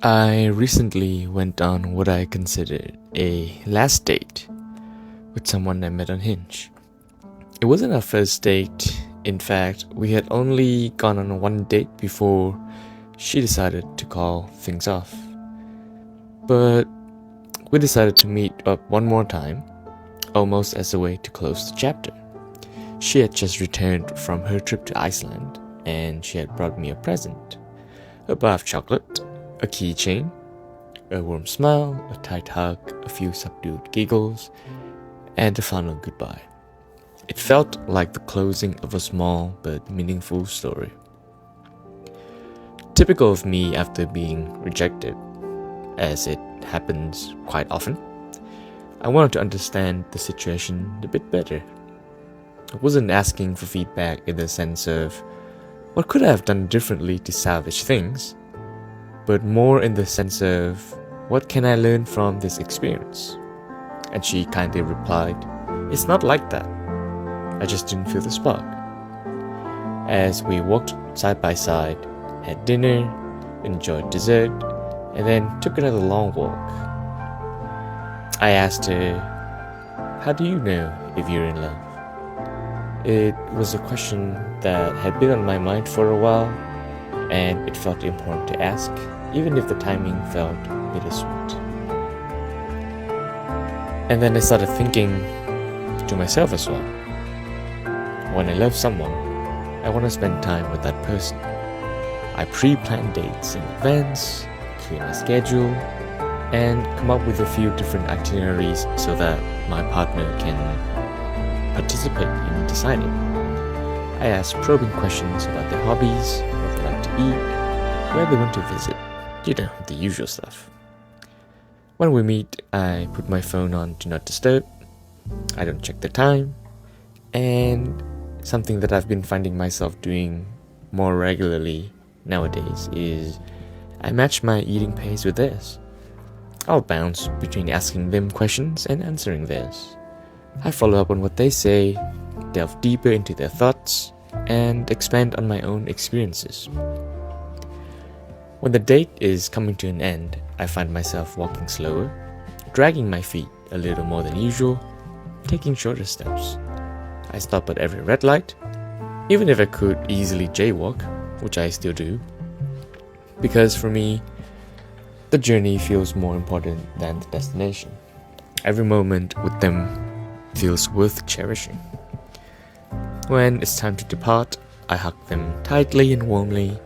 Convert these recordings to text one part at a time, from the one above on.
I recently went on what I considered a last date with someone I met on Hinge. It wasn't our first date. In fact, we had only gone on one date before she decided to call things off. But we decided to meet up one more time, almost as a way to close the chapter. She had just returned from her trip to Iceland, and she had brought me a present: a bar of chocolate, a keychain, a warm smile, a tight hug, a few subdued giggles, and a final goodbye. It felt like the closing of a small but meaningful story. Typical of me after being rejected, as it happens quite often, I wanted to understand the situation a bit better. I wasn't asking for feedback in the sense of what could I have done differently to salvage things, but more in the sense of what can I learn from this experience? And she kindly replied, "It's not like that. I just didn't feel the spark." As we walked side by side, had dinner, enjoyed dessert, and then took another long walk, I asked her, "How do you know if you're in love?" It was a question that had been on my mind for a while, and it felt important to ask, even if the timing felt bittersweet. And then I started thinking to myself as well. When I love someone, I want to spend time with that person. I pre-plan dates in advance, clear my schedule, and come up with a few different itineraries so that my partner can participate in deciding. I ask probing questions about their hobbies, what they like to eat, where they want to visit, the usual stuff. When we meet, I put my phone on Do Not Disturb. I don't check the time. And something that I've been finding myself doing more regularly nowadays is I match my eating pace with theirs. I'll bounce between asking them questions and answering theirs. I follow up on what they say, delve deeper into their thoughts, and expand on my own experiences. When the date is coming to an end, I find myself walking slower, dragging my feet a little more than usual, taking shorter steps. I stop at every red light, even if I could easily jaywalk, which I still do, because for me, the journey feels more important than the destination. Every moment with them feels worth cherishing. When it's time to depart, I hug them tightly and warmly,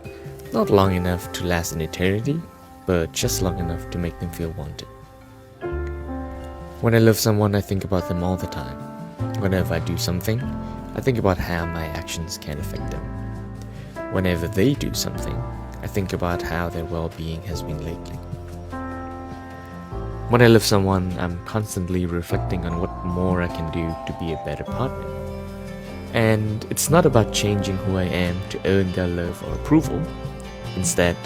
not long enough to last an eternity, but just long enough to make them feel wanted. When I love someone, I think about them all the time. Whenever I do something, I think about how my actions can affect them. Whenever they do something, I think about how their well-being has been lately. When I love someone, I'm constantly reflecting on what more I can do to be a better partner. And it's not about changing who I am to earn their love or approval. Instead,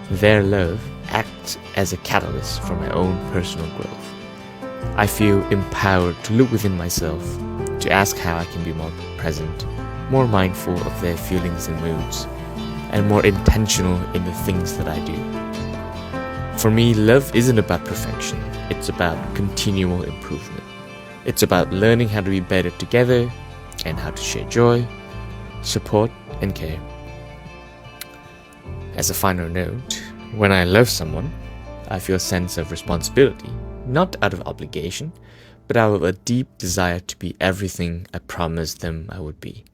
their love acts as a catalyst for my own personal growth. I feel empowered to look within myself, to ask how I can be more present, more mindful of their feelings and moods, and more intentional in the things that I do. For me, love isn't about perfection, it's about continual improvement. It's about learning how to be better together and how to share joy, support, and care. As a final note, when I love someone, I feel a sense of responsibility, not out of obligation, but out of a deep desire to be everything I promised them I would be.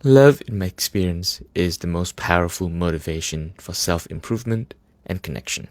Love, in my experience, is the most powerful motivation for self-improvement and connection.